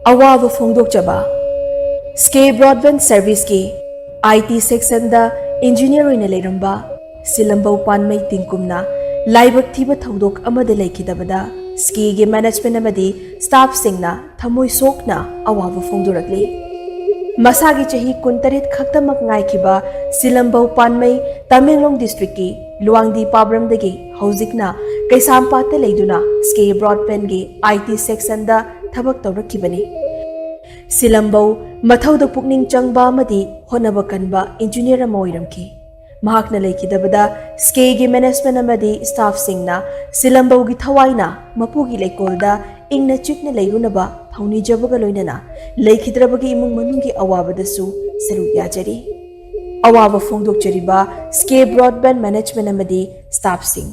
Awava Fongdokjaba Ske Broadband Service ki IT section da engineer ina leiramba Silambau Panmai Tingkumna Laibak Thiba Thodok amada laikidabada Ske ge management amadi staff singna thamoi sokna awava fongdurakli Masagi chahi kuntarit khaktamak ngaikiba Silambau Panmai Tamenglong district ki Luangdi Pabram dagi hauzikna Kaisampata leiduna Ske Broadband gi IT section da thabak tawrakibani Silambau mathauda pukning changba amadi honaba kanba engineer ama oiramki Mahakna laikidabada Ske gi management amadi staff singna Silambau gi thawaina mapugi leikolda ingna chikna leirunaba thauni jabaga loinana laikhidrabagi imung manungi awabadasu saru yajari awaba fongdokjariba Ske Broadband Management amadi staff sing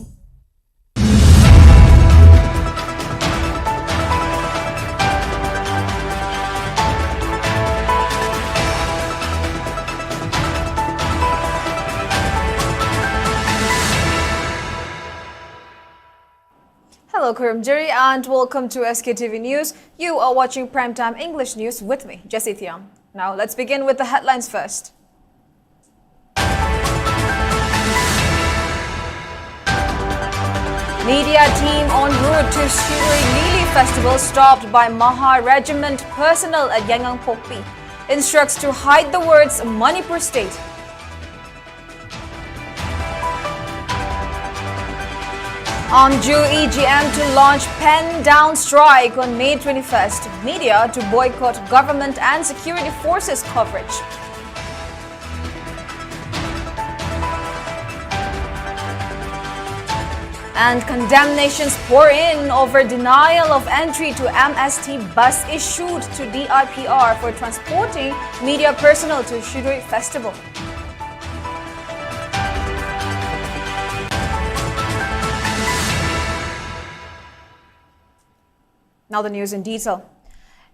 Hello, Kurum and welcome to SKTV News. You are watching Primetime English News with me, Jessie. Now, let's begin with the headlines first. Media team en route to Shuri Lili Festival stopped by Maha Regiment personnel at Yangang Pokpi. Instructs to hide the words Manipur State. Amju EGM to launch pen down strike on May 21st. Media to boycott government and security forces coverage. And condemnations pour in over denial of entry to MST bus issued to DRPR for transporting media personnel to Shuri Festival. Now the news in detail.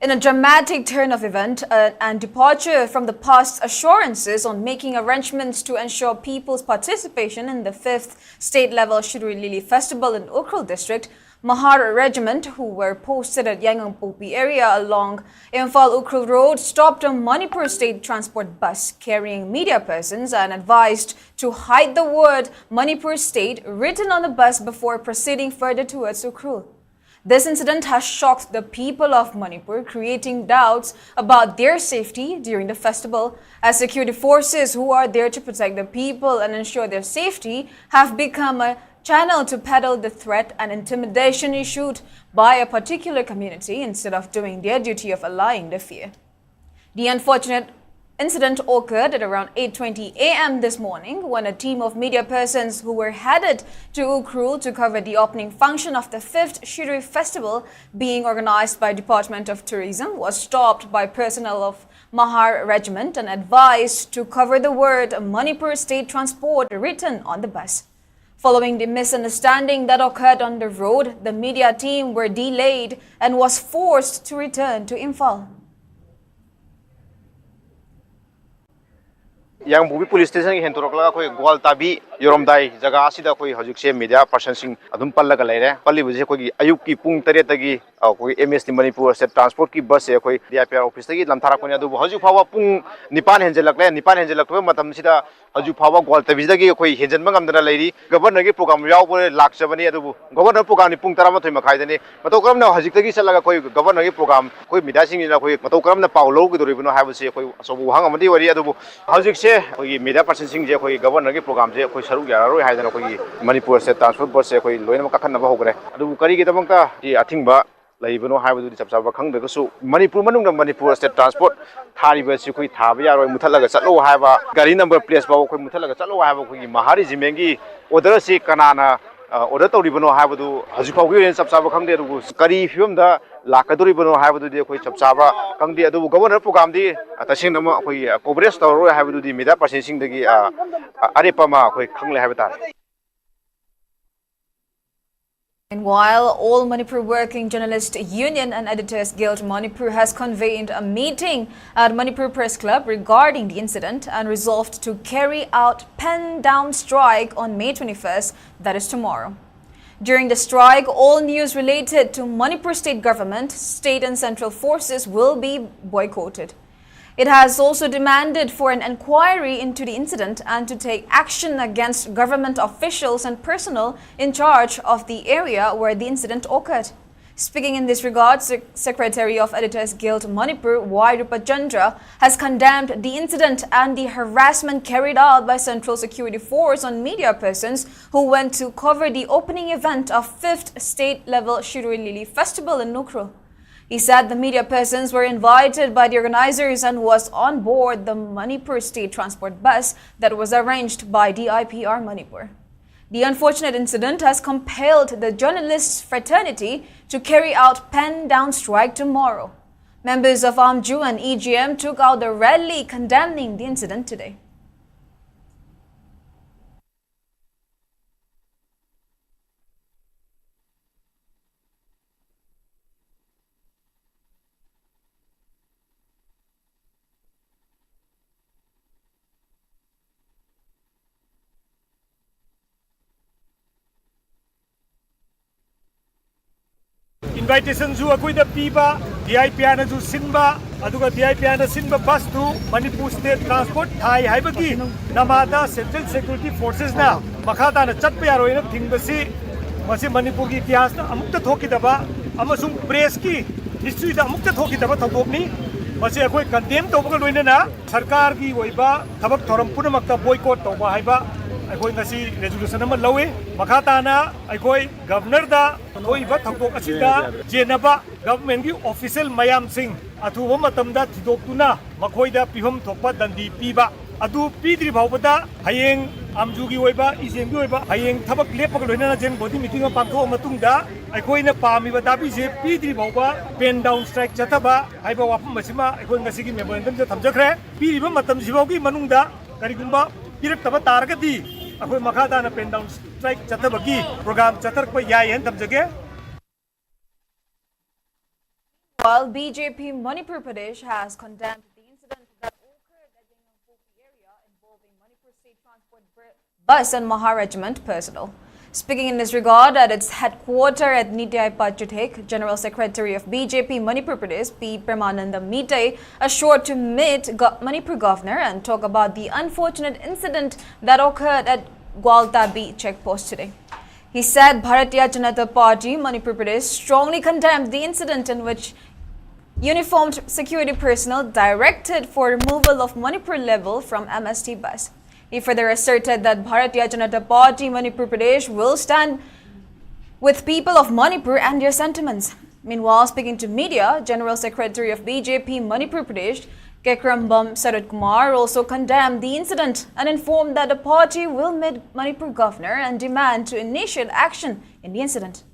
In a dramatic turn of event and departure from the past assurances on making arrangements to ensure people's participation in the 5th state-level Shuri Lili Festival in Ukhrul district, Mahar Regiment, who were posted at Yangang Popi area along Imphal Ukhrul Road, stopped a Manipur state transport bus carrying media persons and advised to hide the word Manipur State written on the bus before proceeding further towards Ukhrul. This incident has shocked the people of Manipur, creating doubts about their safety during the festival, as security forces who are there to protect the people and ensure their safety have become a channel to peddle the threat and intimidation issued by a particular community instead of doing their duty of allaying the fear. The unfortunate incident occurred at around 8:20 a.m. this morning when a team of media persons who were headed to Ukhrul to cover the opening function of the 5th Shuri Festival being organized by Department of Tourism was stopped by personnel of Mahar Regiment and advised to cover the word Manipur State Transport written on the bus. Following the misunderstanding that occurred on the road, the media team were delayed and was forced to return to Imphal. Yang Bubi Police Station ki hentorokla koi Gwal Tabi Yoromdai jaga asida koi hajukse media person sing adum pallaga leire palli buje koi ayuk ki pung 3 tagi koi MST Manipur State Transport ki bus se koi DRPR office tagi lamthara koni adu haju phawa pung 9 henjelakle matam sida haju phawa Gwal Tabi dagi koi henjan mangamdana leiri governor ki program yaw bore lakchabani adu governor program ni pung 13 makhai dani mato kramna hajik tagi salaga koi governor ki program koi media sing ila koi mato kramna paulo ki doribino habse koi sobu hangamadi wari adu hajik se koi media person sing je koi governor ki program je koi saru yararoi haidana koi Manipur State Transport bus se koi loina makakhanna ba hogre adu kari ki tabangta ti athingba laibano haibadu di chapchaba khangbegasu Manipur manungna Manipur State Transport thariba si koi thaba yaroi muthalaga chatlo haiba gari number place ba koi muthalaga chatlo haiba koi mahari jimengi order si kanana order tawribano haibadu hajipau gi chapchaba khangde adu kari fiumda lakaduribano haibadu di koi chapchaba khangde adu governor program di tasing nama koi coverage tawroi haibadu di media person sing dagi arepama koi khangle haibata. Meanwhile, All Manipur Working Journalist Union and Editors Guild Manipur has convened a meeting at Manipur Press Club regarding the incident and resolved to carry out pen down strike on May 21st, that is tomorrow. During the strike, all news related to Manipur state government, state and central forces will be boycotted. It has also demanded for an inquiry into the incident and to take action against government officials and personnel in charge of the area where the incident occurred. Speaking in this regard, Secretary of Editors Guild Manipur, Y. Rupachandra, has condemned the incident and the harassment carried out by Central Security Force on media persons who went to cover the opening event of 5th state-level Shiroi Lili Festival in Nukru. He said the media persons were invited by the organizers and was on board the Manipur state transport bus that was arranged by DIPR Manipur. The unfortunate incident has compelled the journalists' fraternity to carry out pen-down strike tomorrow. Members of AMJU and EGM took out the rally condemning the incident today. Invitation zu akoi da piba DIPR na ju sinba aduga DIPR na sinba bus tu Manipur state transport thai haibagi namada central security forces na makhata na chatpa yaroi na thingbasi masi Manipur gi itihas na amukta thokidaba amasung press ki history da amukta thokidaba thokni masi akoi condemn tawba loina na sarkar gi oiba thabak thoram punamakta boycott tawba haiba akoi ngasi resolution ama lawe makhata na akoi governor da loiba thakok asida jenaba government gi official mayam sing athuba matamda thidoktuna makhoida pihom thokpa dandi piba adu pidri bhaubada hayeng amju gi oiba ijeng gi oiba hayeng thabak lepak loina jen body meeting ma pangtho matungda akoi na pami bada bi je pidri bhauba pen down strike chataba haiba wapam masima akoi ngasi gi memorandum je thamjakhre piriba matam jibau gi manungda karigumba pirak taba targati akoi makhada na pen down strike chatabagi program chatar ko yai hen thamjage. While BJP Manipur Pradesh has condemned the incident that occurred at the Imphal area involving Manipur State Transport bus and Maha Regiment personnel. Speaking in this regard at its headquarters at Nityai Pachutek, General Secretary of BJP Manipur Pradesh, P. Pramananda Mitay, assured to meet Manipur Governor and talk about the unfortunate incident that occurred at Gwaltabi checkpost today. He said Bharatiya Janata Party Manipur Pradesh strongly condemned the incident in which uniformed security personnel directed for removal of Manipur level from MST bus. He further asserted that Bharatiya Janata Party Manipur Pradesh will stand with people of Manipur and their sentiments. Meanwhile, speaking to media, General Secretary of BJP Manipur Pradesh, Kekrambam Sarad Kumar, also condemned the incident and informed that the party will meet Manipur governor and demand to initiate action in the incident.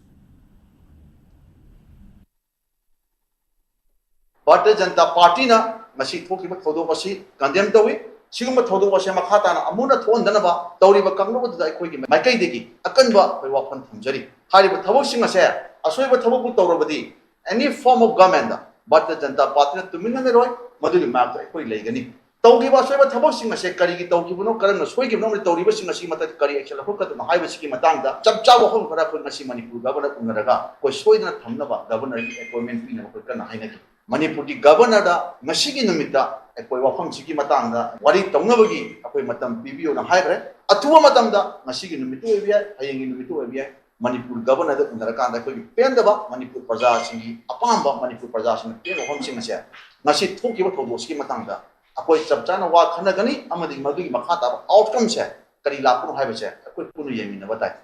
Bharatiya Janata Party na masi thoki ba thodo masi condemn tawi siguma thodo masi makhata na amuna thon danaba tawri ba kanglo da khoi gi maikai degi akanba khoi wafan thamjari hari ba thabok sing ase asoi ba thabok bu tawrabadi any form of government Bharatiya Janata Party na tuminna ne roi maduli mak ta khoi leigani tawgi ba asoi ba thabok sing ase kari gi tawgi buno karan soi gi no tawri ba sing ase mata kari action ko ka ma hai ba sigi matang da chap cha wa khon khara khoi ngasi Manipur governor unaraga koi soi na thamna ba governor gi appointment pina ko kana hai na ki Manipur di governor da ngasi gi numita akoi wafam sigi matang da wari tongnabagi akoi matam pibio na haigre athuwa matam da ngasi gi numitu obiya hayeng gi numitu obiya Manipur governor da undaraka da koi pendaba Manipur praja singi apamba Manipur praja sing pe wafam sing ase ngasi thoki ba thodo sigi matang da akoi chapchana wa khana gani amadi madu gi makhata outcome se kari lakun haiba se akoi punu yemi na batai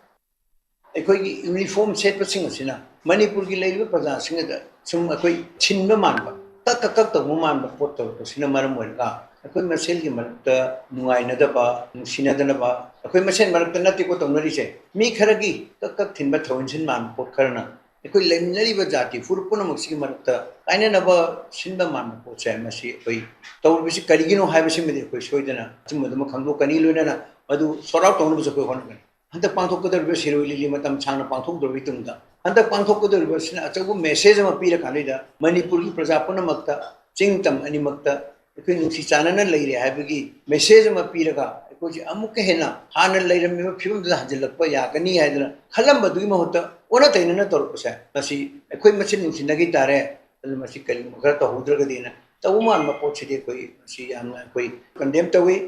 akoi gi uniform set pa sing asina Manipur gi leiba praja sing da sum akoi chinba manba tak to man pot to sina maram wenga akoi masel gi marta nungai na da ba sina da na ba akoi masel marta nati ko to nari se mi kharagi tak thinba thawin sin man pot kharna akoi lemnari ba jati furpuna maksi marta aina na ba sinba man pot se masi akoi to bisi karigi no haiba sim de akoi soidana chumma ma khanglo kani loina na adu sorau to no ba ko hon hanta pangthok ko der be siroi lili matam changna pangthok dor bitungda hanta pangthok ko der be sina achagu message ma pira kanida Manipur gi praja punamakta chingtam ani makta ꯑꯩꯈꯣꯏ ꯅꯨꯡꯁꯤ ꯆꯥꯟꯅꯅ ꯂꯩꯔꯦ ꯍꯥꯏꯕꯒꯤ message ꯑꯃ ꯄꯤꯔꯒ ꯑꯩꯈꯣꯏꯁꯦ ꯑꯃꯨꯛꯀ ꯍꯦꯟꯅ ꯍꯥꯟꯅ ꯂꯩꯔꯝꯃꯤꯕ ꯐꯤꯕꯝꯗꯨꯗ ꯍꯟꯖꯤꯜꯂꯛꯄ ꯌꯥꯒꯅꯤ ꯍꯥꯏꯗꯅ ꯈꯜꯂꯝꯕꯗꯨꯒꯤ ꯃꯍꯨꯠꯇ ꯑꯣꯟꯅ ꯇꯩꯅꯅ ꯇꯧꯔꯛꯄꯁꯦ ꯃꯁꯤ ꯑꯩꯈꯣꯏ ꯃꯁꯦꯟ ꯅꯨꯡꯁꯤꯅꯈꯤ ꯇꯥꯔꯦ ꯑꯗꯨ ꯃꯁꯤ ꯀꯔꯤꯒꯨꯝꯕ ꯈꯔ ꯇꯧꯍꯧꯗ꯭ꯔꯒꯗꯤꯅ ꯇꯧꯕ ꯃꯥꯟꯕ ꯄꯣꯠꯁꯤꯗꯤ ꯑꯩꯈꯣꯏ ꯃꯁꯤ ꯌꯥꯝꯅ ꯑꯩꯈꯣꯏ ꯀꯟꯗꯦꯝ ꯇꯧꯏ.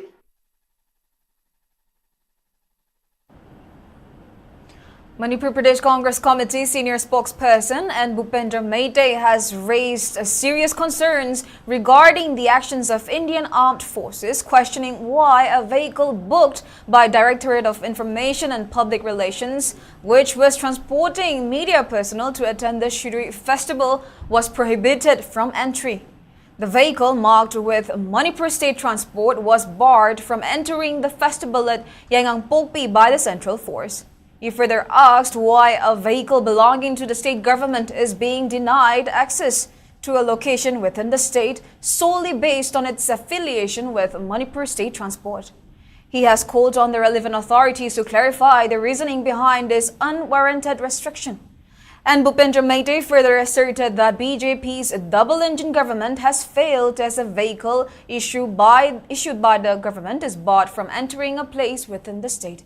Manipur Pradesh Congress Committee senior spokesperson and Bhupendra Meite has raised serious concerns regarding the actions of Indian armed forces, questioning why a vehicle booked by Directorate of Information and Public Relations, which was transporting media personnel to attend the Shuri festival, was prohibited from entry. The vehicle marked with Manipur State Transport was barred from entering the festival at Yangang by the Central Force. He further asked why a vehicle belonging to the state government is being denied access to a location within the state solely based on its affiliation with Manipur State Transport. He has called on the relevant authorities to clarify the reasoning behind this unwarranted restriction. And Bhupendra Meite further asserted that BJP's double-engine government has failed as a vehicle issued by the government is barred from entering a place within the state.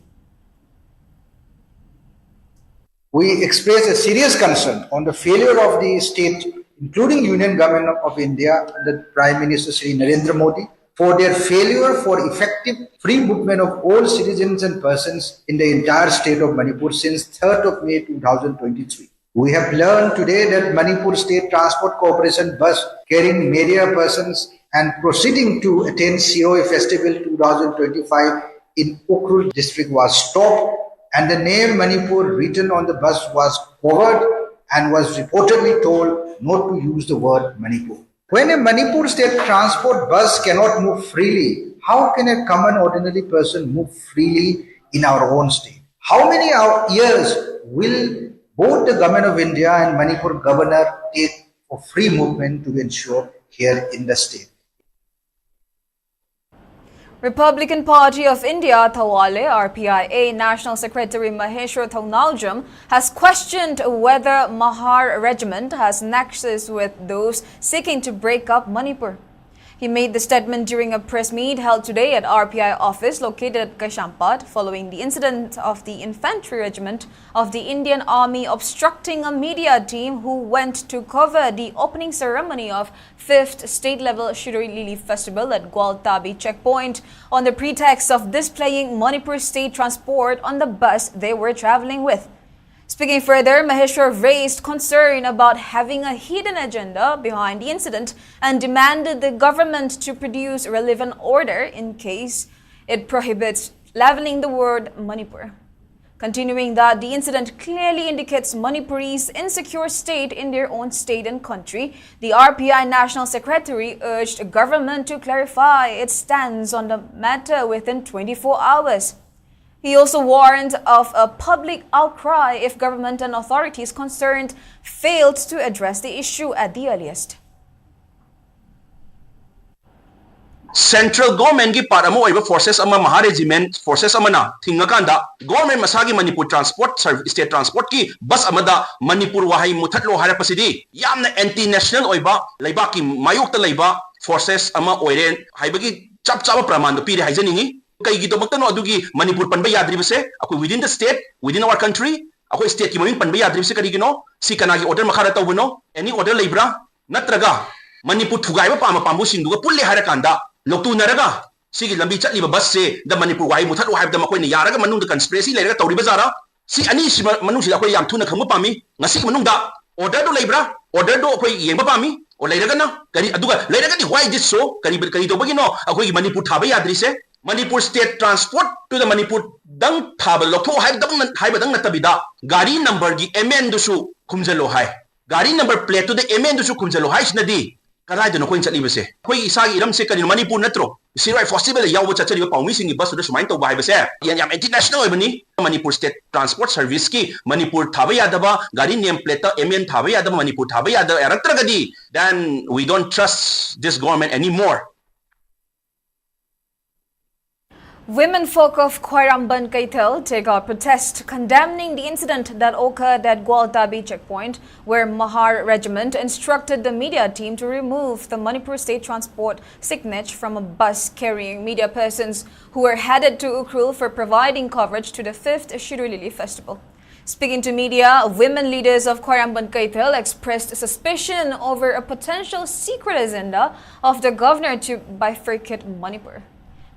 We express a serious concern on the failure of the state, including Union Government of India under Prime Minister Shri Narendra Modi, for their failure for effective free movement of all citizens and persons in the entire state of Manipur since 3rd of May 2023. We have learned today that Manipur State Transport Corporation bus carrying media persons and proceeding to attend COA Festival 2025 in Ukrul district was stopped, and the name Manipur written on the bus was covered and was reportedly told not to use the word Manipur. When a Manipur state transport bus cannot move freely, how can a common ordinary person move freely in our own state? How many years will both the government of India and Manipur governor take for free movement to ensure here in the state? Republican Party of India Thawale RPIA National Secretary Maheshwar Thaunawjam has questioned whether Mahar Regiment has nexus with those seeking to break up Manipur. He made the statement during a press meet held today at RPI office located at Kashampat following the incident of the Infantry Regiment of the Indian Army obstructing a media team who went to cover the opening ceremony of 5th state-level Shiroi Lili Festival at Gwaltabi checkpoint on the pretext of displaying Manipur State Transport on the bus they were traveling with. Speaking further, Maheshwar raised concern about having a hidden agenda behind the incident and demanded the government to produce relevant order in case it prohibits leveling the word Manipur. Continuing that the incident clearly indicates Manipuri's insecure state in their own state and country, the RPI National Secretary urged government to clarify its stance on the matter within 24 hours. He also warned of a public outcry if government and authorities concerned failed to address the issue at the earliest. Central government ki para mo iba forces ama Maha regiment forces ama na thingakanda government masagi Manipur transport state transport ki bus amada Manipur wahai muthatlo harapasidi yamna anti national oiba laibaki mayokta laiba forces ama oiren haibagi chap chapa praman do pire haijaningi kai gi dobakta no adugi Manipur panba yadri base akoi within the state within our country akoi state ki mamin panba yadri base kari gino si kana gi order makhara tawbuno any order laibra natraga Manipur thugaiba pama pambu sinduga pulle harakanda Loktu naraga sigi lambi chatliba bus se da Manipur wai muthat wai da makoi ni yaraga manung da conspiracy leiraga tawri bazara si ani si manung si akoi yam thuna khangba pami ngasi manung da order do leibra order do akoi yengba pami o leiraga na kari aduga leiraga ni why this so kari do bagino akoi Manipur thaba yadri se Manipur state transport to the Manipur dang thaba lokto hai badang natabida gari number gi MN dusu khumjalo hai gari number plate to the MN dusu khumjalo hai snadi Karai do no coin chatli base. Koi isagi iram se kani Manipur natro. Sirai possible yaw bo chachali ba paumi singi bus do sumain to bai base. Yan yam international bani Manipur state transport service ki Manipur thaba yadaba gari name plate MN thaba yadaba Manipur thaba yadaba eratragadi then we don't trust this government anymore. Women folk of Khwaramban Kaithal take out protest condemning the incident that occurred at Gwaltabi checkpoint, where Mahar Regiment instructed the media team to remove the Manipur State Transport signage from a bus carrying media persons who were headed to Ukhrul for providing coverage to the 5th Shirui Lili Festival. Speaking to media, women leaders of Khwaramban Kaithal expressed suspicion over a potential secret agenda of the governor to bifurcate Manipur.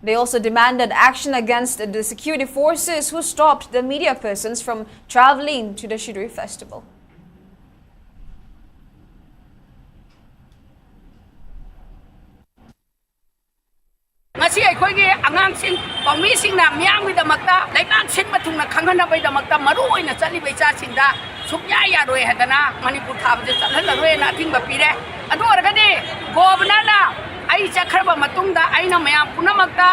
They also demanded action against the security forces who stopped the media persons from traveling to the Shirui Festival. Ngasi akhoi angangsing pangmisingna miyamgidamata laikan sinba thungna khanghanabaidamakta maru oina chalibai chasingda sukya yaroi hadana Manipur thabje chalhalaroi na thingba pire adu organi governor ai chakharba matungda aina mayam punamakta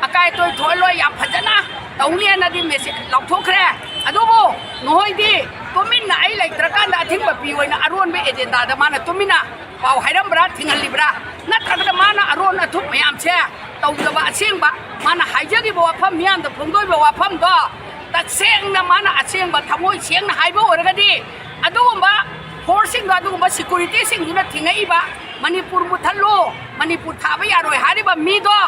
akai toy tholoi yam phajana tawniana di message lauthokre adubo nohoidi tuminna ai laitrakanda thingba pi oina aron be agenda da mana tumina pau hairambra thingalibra natragada mana aron athup mayam che tawdaba asengba mana haijagi bo wafam miyam da phongdoi bo wafam do ta sengna mana asengba thamoi sengna haiba oragadi adugumba forcing do adugumba security singduna thingaiba Manipur muthallo Manipur thaba yaroi hariba mi do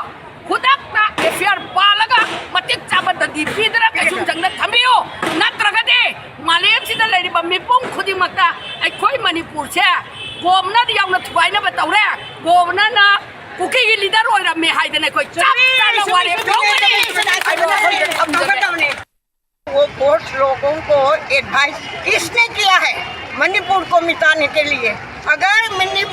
khudakta FR palaga matik chaba dadi pidra kasum jangna thambiyo natragade malem sida leriba mipung khudimata akhoi Manipur che gomna di yauna thuaina ba tawre gomna na Kuki leader oira me haidene koi chapta wale वो court लोगों को advice किसने किया है मणिपुर को मिटाने के लिए अगर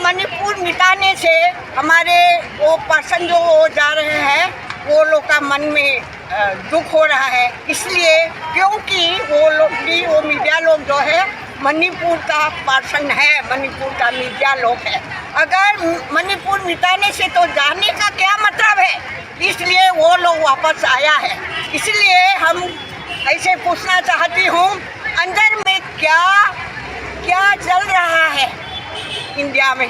मणिपुर मिटाने से हमारे वो पर्सन जो जा रहे हैं वो लोग का मन में दुख हो रहा है इसलिए क्योंकि वो लोग भी वो मीडिया लोग जो है मणिपुर का पर्सन है मणिपुर का मीडिया लोग है अगर मणिपुर मिटाने से तो जाने का क्या मतलब है इसलिए वो लोग वापस आया है इसलिए हम ऐसे पूछना चाहती हूँ अंदर में क्या क्या चल रहा है इंडिया में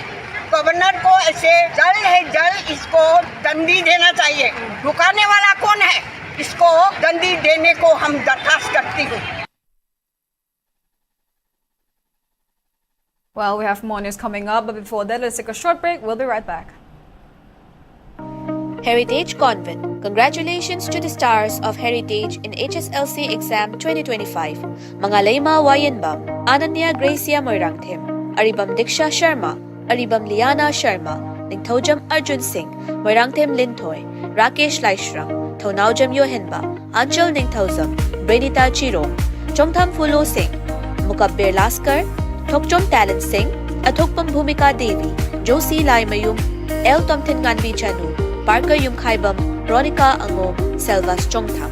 गवर्नर को ऐसे जल्द इसको दंडी देना चाहिए रुकाने वाला कौन है इसको दंडी देने को हम दरखास्त करती हूँ Well, we have more news coming up, but before that, let's take a short break. We'll be right back. Heritage Convent. Congratulations to the stars of Heritage in HSLC exam 2025. Mangalayma Wayanbam, Ananya Gracia Moirangthim, Aribam Diksha Sharma, Aribam Liana Sharma, Ningthojam Arjun Singh, Moirangthim Lintoy, Rakesh Laishram, Thonaujam Yohenba, Anchal Ningthozam, Brenita Chirong, Chongtham Fulo Singh, Mukabbir Laskar, Thokchom Talent Singh, Athokpam Bhumika Devi, Josie Laimayum, El Tomthin Ganvi Chanu, Parker Yumkhaibam, Ronica Angom, Selvas Chongtham.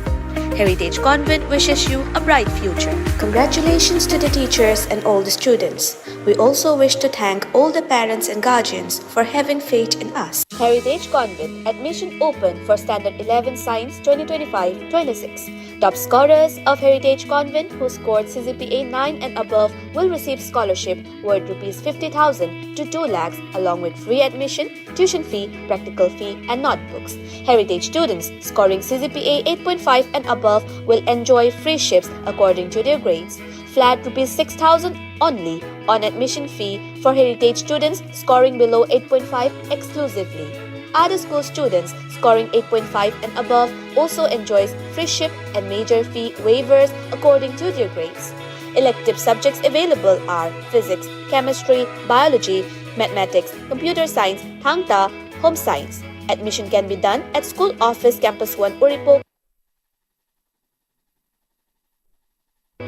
Heritage Convent wishes you a bright future. Congratulations to the teachers and all the students. We also wish to thank all the parents and guardians for having faith in us. Heritage Convent admission open for Standard 11 Science 2025-26. Top scorers of Heritage Convent who scored CGPA 9 and above will receive scholarship worth Rs 50,000 to 2 lakhs along with free admission, tuition fee, practical fee and notebooks. Heritage students scoring CGPA 8.5 and above will enjoy free ships according to their grades. Flat Rs 6,000 only on admission fee for Heritage students scoring below 8.5 exclusively. Other school students scoring 8.5 and above also enjoys free ship and major fee waivers according to their grades. Elective subjects available are physics, chemistry, biology, mathematics, computer science, Thangta, home science. Admission can be done at School Office Campus 1 Uripo,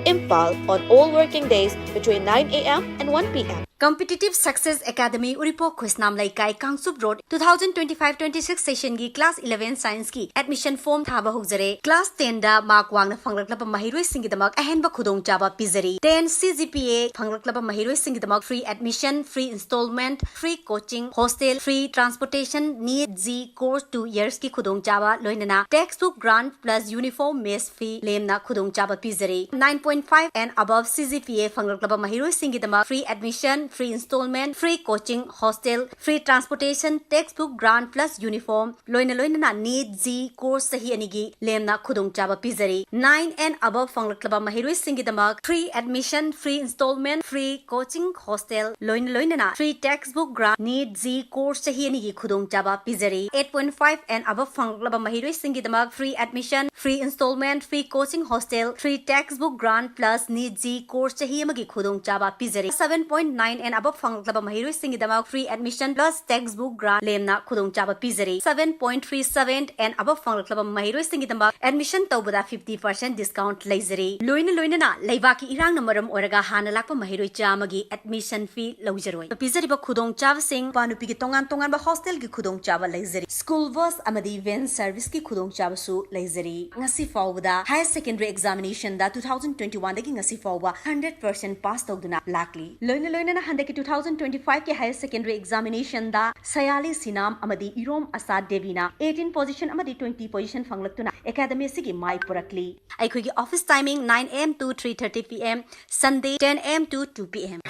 Imphal on all working days between 9 a.m. and 1 p.m. Competitive Success Academy Uripo Khusnam Laikai Kangsup Road 2025-26 session gi class 11 science ki admission form thaba hokjare class 10 da mark wangna phanglakla mahiroi singidamak ahenba khudong chaba pizari 10 CGPA phanglakla mahiroi singidamak free admission free installment free coaching hostel free transportation NEET G course 2 years ki khudong chaba loinana textbook grant plus uniform mess fee lemna khudong chaba pizari 9.9 8.5 and above CGPA fanglaba mahiroi singidama free admission, free installment, free coaching, hostel, free transportation, textbook grant plus uniform, loina na need Z course sahi anigi lemna khudong chaba pizari. 9 and above fanglaba mahiroi singidama free admission, free installment, free coaching, hostel, loina na free textbook grant need Z course sahi anigi khudong chaba pizari. 8.5 and above fanglaba mahiroi singidama free admission, free installment, free coaching, hostel, free textbook grant plus need Z course sahi amagi khudong chaba pizari. 7.9 and above fanglaba mahiroi singidama free admission plus textbook grant lemna khudong chaba pizari. 7.37 and above fanglaba mahiroi singidama admission tawbada 50% discount leizari. Loina na leibaki irang na maram oraga hana lakpa mahiroi chamagi admission fee lawjaroi. Pizari ba khudong chaba sing panupi gi tongan ba hostel gi khudong chaba leizari. School bus amadi van service ki khudong chaba su leizari. Ngasi fawda higher secondary examination da 2021 dagi ngasi fawba 100% pass tawduna lakli. Loina na handaki 2025 ke higher secondary examination da sayali sinam amadi irom asad devina 18 position amadi 20 position fanglaktuna academy sigi mai purakli. Aikhogi office timing 9 am to 3:30 pm, Sunday 10 am to 2 pm.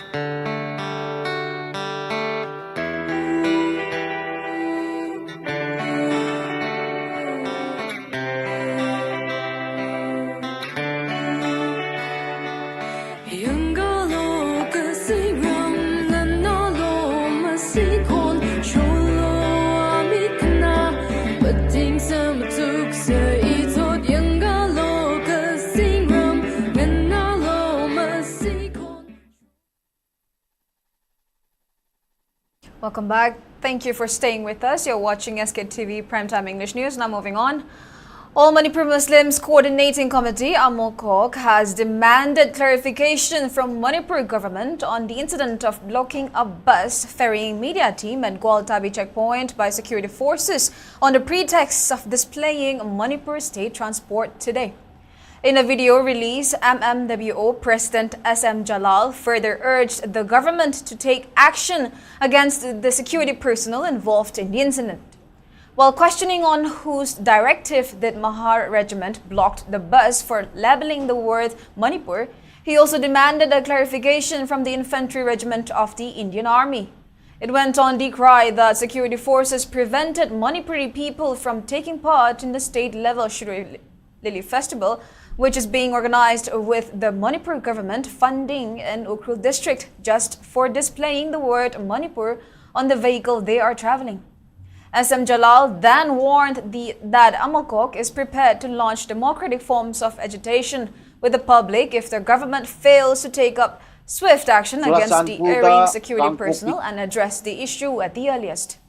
Welcome back. Thank you for staying with us. You're watching Sktv's Primetime English News. Now moving on. All Manipur Muslims Coordinating Committee, AMOCOC, has demanded clarification from Manipur government on the incident of blocking a bus ferrying media team at Gwaltabi checkpoint by security forces on the pretext of displaying Manipur state transport today. In a video release, MMWO President SM Jalal further urged the government to take action against the security personnel involved in the incident. While questioning on whose directive did Mahar Regiment blocked the bus for labeling the word Manipur, he also demanded a clarification from the Infantry Regiment of the Indian Army. It went on to decry that security forces prevented Manipuri people from taking part in the state-level Shiroi Lily Festival, which is being organized with the Manipur government funding in Ukhrul district just for displaying the word Manipur on the vehicle they are traveling. SM Jalal then warned that AMOCOC is prepared to launch democratic forms of agitation with the public if the government fails to take up swift action against the erring security personnel and address the issue at the earliest.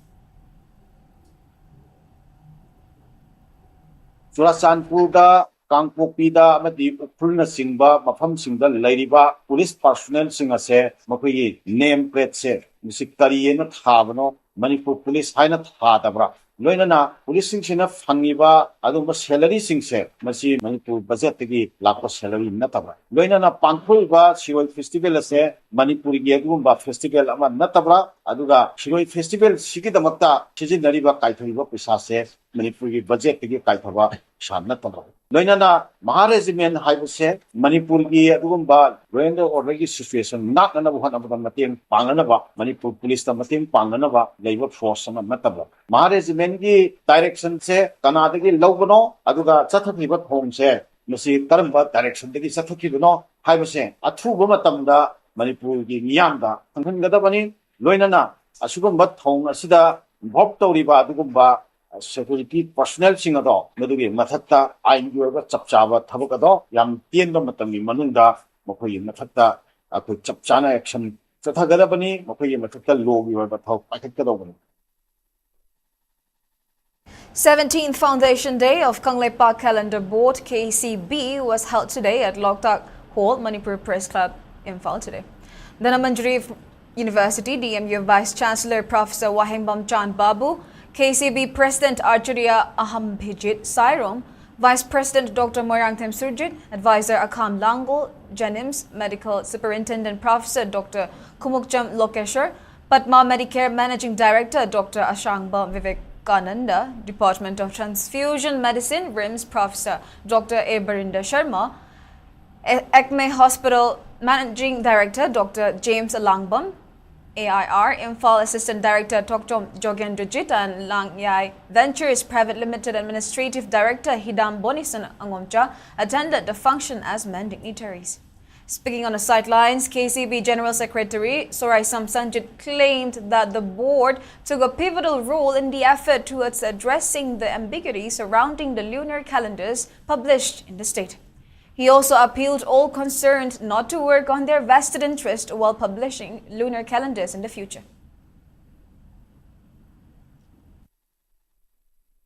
Kangpokpida amadi Ukhulna singba mafam singda lairiba police personnel singa se makoi name plate se musik tariyena thabano Manipur police haina thadabra loinana police singsina fangiba adumba salary singse masi Manipur budget tagi lakpa salary natabra loinana pangkhulba Shiroi festival ase Manipur gi adumba festival ama natabra aduga Shiroi festival sigidamakta sijinariba kaithoriba pisa se Manipur gi budget tagi kaithaba shamna tabra loinana Maharajiment haibuse Manipur gi adumba render order gi situation not na buhan abadan mateng panganaba Manipur police ta mateng panganaba labor force sama natabra Maharajiment gi direction se Kanada gi lawbano aduga chathakiba thong se masi taramba direction gi chathakibuno haibuse athuba matamda Manipur gi miyamda thanghangadabani loinana asugumba thong asida involve tawriba adugumba security personnel singado madugi mathakta ain yoba chapchaba thabakado yam tienba matamgi manungda mokoi mathakta aku chapchana action chathagadabani mokoi mathakta logi yoba thau pathakadobani. 17th Foundation Day of Kanglepa Calendar Board KCB was held today at Loktak Hall, Manipur Press Club, Imphal today. The Namanjari University DMU Vice Chancellor Professor Wahimbam Chan Babu, KCB President Acharya Ahambhijit Sairom, Vice President Dr. Moirangthem Surjit, Advisor Akam Langol, Jenims Medical Superintendent Professor Dr. Kumukcham Lokeshwar, Padma Medicare Managing Director Dr. Ashangba Vivekananda, Department of Transfusion Medicine RIMS Professor Dr. A. Barinda Sharma, ECME Hospital Managing Director Dr. James Langbam, AIR, Imphal Assistant Director Dr. Jogendrojit and Langyai Ventures Private Limited Administrative Director Hidam Bonison Angomcha attended the function as main dignitaries. Speaking on the sidelines, KCB General Secretary Soraisam Sanjit claimed that the board took a pivotal role in the effort towards addressing the ambiguity surrounding the lunar calendars published in the state. He also appealed all concerned not to work on their vested interest while publishing lunar calendars in the future.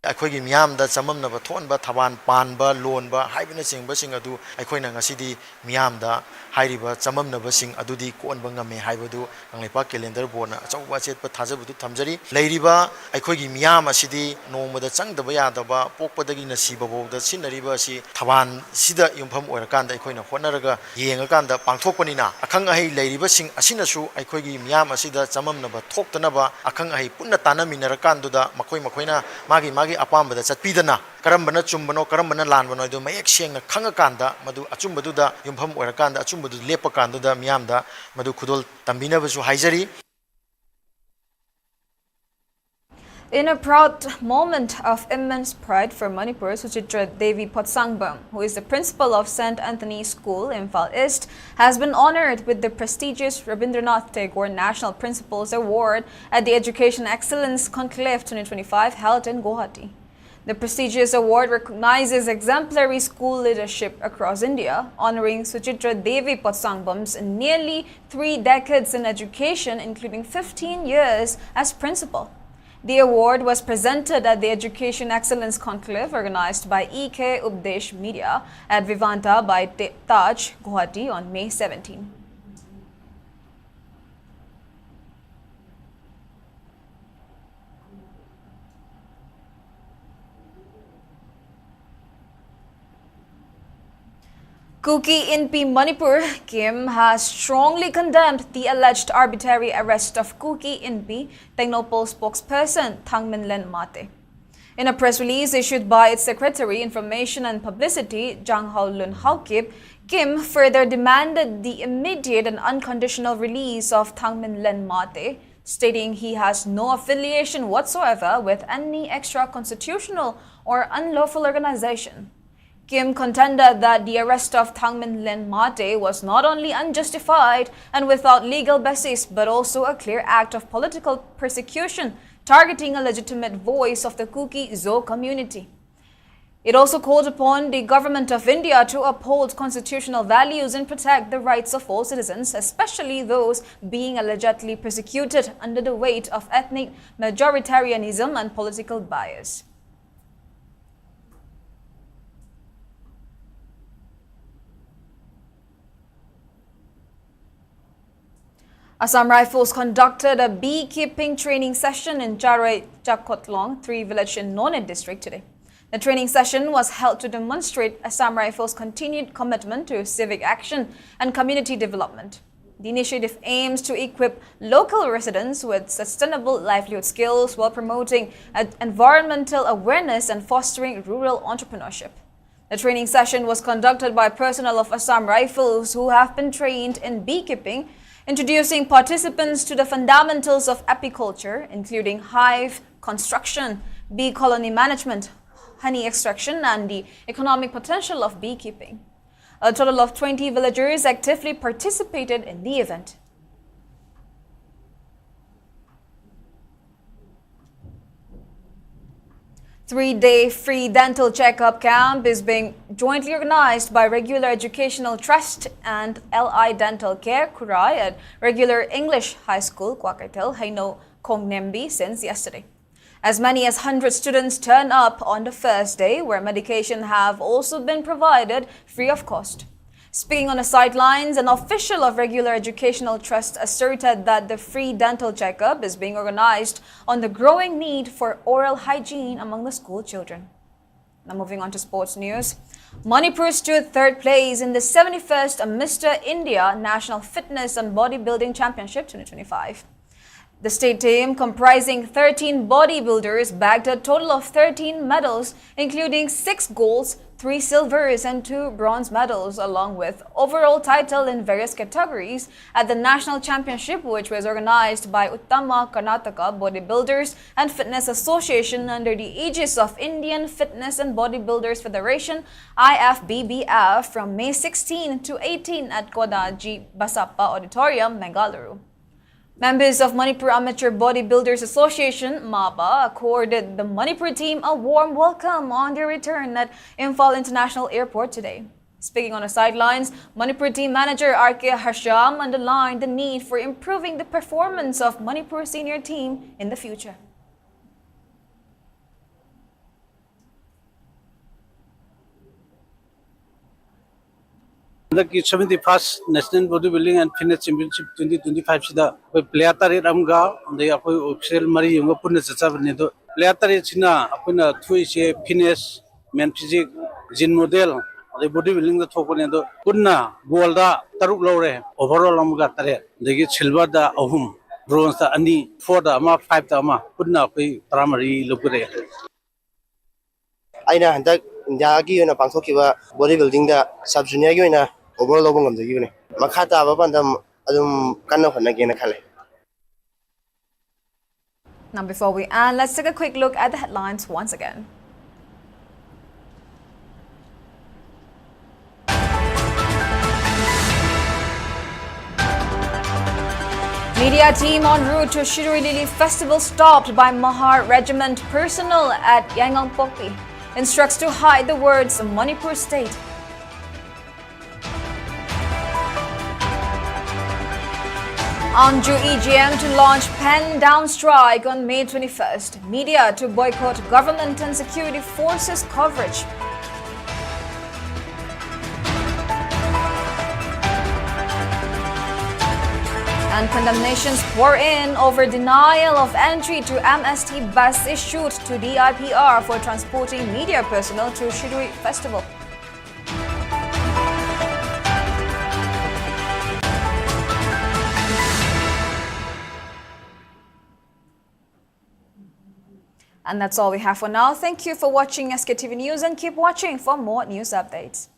ꯑꯩꯈꯣꯏꯒꯤ ꯃꯤꯌꯥꯝꯗ ꯆꯃꯝꯅꯕ ꯊꯣꯛꯍꯟꯕ ꯊꯕꯥꯟ ꯄꯥꯟꯕ ꯂꯣꯟꯕ ꯍꯥꯏꯕꯅꯆꯤꯡꯕꯁꯤꯡ ꯑꯗꯨ ꯑꯩꯈꯣꯏꯅ ꯉꯁꯤꯗꯤ ꯃꯤꯌꯥꯝꯗ ꯍꯥꯏꯔꯤꯕ ꯆꯃꯝꯅꯕꯁꯤꯡ ꯑꯗꯨꯗꯤ ꯀꯣꯟꯕ ꯉꯝꯃꯦ ꯍꯥꯏꯕꯗꯨ ꯀꯪꯂꯩꯄꯥꯛ ꯀꯦꯂꯦꯟꯗꯔ ꯕꯣꯔꯗꯅ ꯑꯆꯧꯕ ꯑꯆꯦꯠꯄ ꯊꯥꯖꯕꯗꯨ ꯊꯝꯖꯔꯤ ꯂꯩꯔꯤꯕ ꯑꯩꯈꯣꯏꯒꯤ ꯃꯤꯌꯥꯝ ꯑꯁꯤꯗꯤ ꯅꯣꯡꯃꯗ ꯆꯪꯗꯕ ꯌꯥꯗꯕ ꯄꯣꯛꯄꯗꯒꯤꯅ ꯁꯤꯕꯐꯥꯎꯗ ꯁꯤꯟꯅꯔꯤꯕ ꯑꯁꯤ ꯊꯕꯥꯟꯁꯤꯗ ꯌꯨꯝꯐꯝ ꯑꯣꯏꯔꯀꯥꯟꯗ ꯑꯩꯈꯣꯏꯅ ꯍꯣꯠꯅꯔꯒ ꯌꯦꯡꯉꯀꯥꯟꯗ ꯄꯥꯡꯊꯣꯛꯄꯅꯤꯅ ꯑꯈꯪ ꯑꯍꯩ ꯂꯩꯔꯤꯕꯁꯤꯡ ꯑꯁꯤꯅꯁꯨ ꯑꯩꯈꯣꯏꯒꯤ ꯃꯤꯌꯥꯝ ꯑꯁꯤꯗ ꯆꯃꯝꯅꯕ ꯊꯣꯛꯇꯅꯕ ꯑꯈꯪ ꯑꯍꯩ ꯄꯨꯟꯅ ꯇꯥꯟꯅꯃꯤꯟꯅꯔꯀꯥꯟꯗꯨꯗ ꯃꯈꯣꯏꯅ ꯃꯥꯒꯤ ꯑꯄꯥꯝꯕꯗ ꯆꯠꯄꯤꯗꯅ ꯀꯔꯝꯕꯅ ꯆꯨꯝꯕꯅꯣ ꯀꯔꯝꯕꯅ ꯂꯥꯟꯕꯅꯣ ꯑꯗꯨ ꯃꯌꯦꯛ ꯁꯦꯡꯅ ꯈꯪꯉꯀꯥꯟꯗ ꯃꯗꯨ ꯑꯆꯨꯝꯕꯗꯨꯗ ꯌꯨꯝꯐꯝ ꯑꯣꯏꯔꯀꯥꯟꯗ ꯑꯆꯨꯝꯕꯗꯨ ꯂꯦꯞꯄꯀꯥꯟꯗꯨꯗ ꯃꯤꯌꯥꯝꯗ ꯃꯗꯨ ꯈꯨꯗꯣꯜ ꯇꯝꯕꯤꯅꯕꯁꯨ ꯍꯥꯏꯖꯔꯤ. In a proud moment of immense pride for Manipur, Suchitra Devi Potsangbam, who is the principal of St. Anthony's School, Imphal East, has been honored with the prestigious Rabindranath Tagore National Principals Award at the Education Excellence Conclave 2025 held in Guwahati. The prestigious award recognizes exemplary school leadership across India, honoring Suchitra Devi Potsangbam's nearly 3 decades in education, including 15 years as principal. The award was presented at the Education Excellence Conclave organized by EK Updesh Media at Vivanta by Taj, Guwahati on May 17. Kuki NP Manipur, Kim, has strongly condemned the alleged arbitrary arrest of Kuki NP Technopol spokesperson Thangmin Len Mate. In a press release issued by its Secretary Information and Publicity, Jang Hao Lun Haokip, Kim further demanded the immediate and unconditional release of Thangmin Len Mate, stating he has no affiliation whatsoever with any extra-constitutional or unlawful organization. Kim contended that the arrest of Thangmin Len Mate was not only unjustified and without legal basis, but also a clear act of political persecution targeting a legitimate voice of the Kuki Zo community. It also called upon the government of India to uphold constitutional values and protect the rights of all citizens, especially those being allegedly persecuted under the weight of ethnic majoritarianism and political bias. Assam Rifles conducted a beekeeping training session in Jarai Chakotlong, 3 village in Noned district today. The training session was held to demonstrate Assam Rifles' continued commitment to civic action and community development. The initiative aims to equip local residents with sustainable livelihood skills while promoting environmental awareness and fostering rural entrepreneurship. The training session was conducted by personnel of Assam Rifles who have been trained in beekeeping, introducing participants to the fundamentals of apiculture, including hive construction, bee colony management, honey extraction, and the economic potential of beekeeping. A total of 20 villagers actively participated in the event. Three-day free dental checkup camp is being jointly organized by Regular Educational Trust and LI Dental Care Kurai at Regular English High School, Kwakaitel, Haino, Kongnembi since yesterday. As many as 100 students turn up on the first day, where medication have also been provided free of cost. Speaking on the sidelines, an official of Regular Educational Trust asserted that the free dental checkup is being organized on the growing need for oral hygiene among the school children. Now moving on to sports news. Manipur stood 3rd place in the 71st Mr. India National Fitness and Bodybuilding Championship 2025. The state team, comprising 13 bodybuilders, bagged a total of 13 medals, including 6 golds, 3 silvers and 2 bronze medals, along with overall title in various categories at the National Championship, which was organized by Uttama Karnataka Bodybuilders and Fitness Association under the aegis of Indian Fitness and Bodybuilders Federation, IFBBF, from May 16 to 18 at Kodaji Basappa Auditorium, Bengaluru. Members of Manipur Amateur Bodybuilders Association, MABA, accorded the Manipur team a warm welcome on their return at Imphal International Airport today. Speaking on the sidelines, Manipur team manager RPI Harsham underlined the need for improving the performance of Manipur senior team in the future. The 71st National Bodybuilding and Fitness Championship 2025 sida player tare ramga the official mari yunga punna chachabne do player tare china apuna thui se fitness men physique gym model the bodybuilding da thokone do punna gold da taruk lore overall amga tare the silver da ahum bronze da ani 4 da ama 5 da ama punna koi primary lopure aina handak india gi yona pangthokiba bodybuilding da sub junior gi yona overall over ngam jagi ne makha ta ba bandam adum kanna khonna ge na khale. Now before we end, let's take a quick look at the headlines once again. Media team en route to Shirui Lili Festival stopped by Mahar Regiment personnel at Yangonpokpi. Instructs to hide the words Manipur State. Anju EGM to launch pen down strike on May 21st. Media to boycott government and security forces coverage. And condemnations pour in over denial of entry to MST bus issued to DIPR for transporting media personnel to Shirui Festival. And that's all we have for now. Thank you for watching SKTV News and keep watching for more news updates.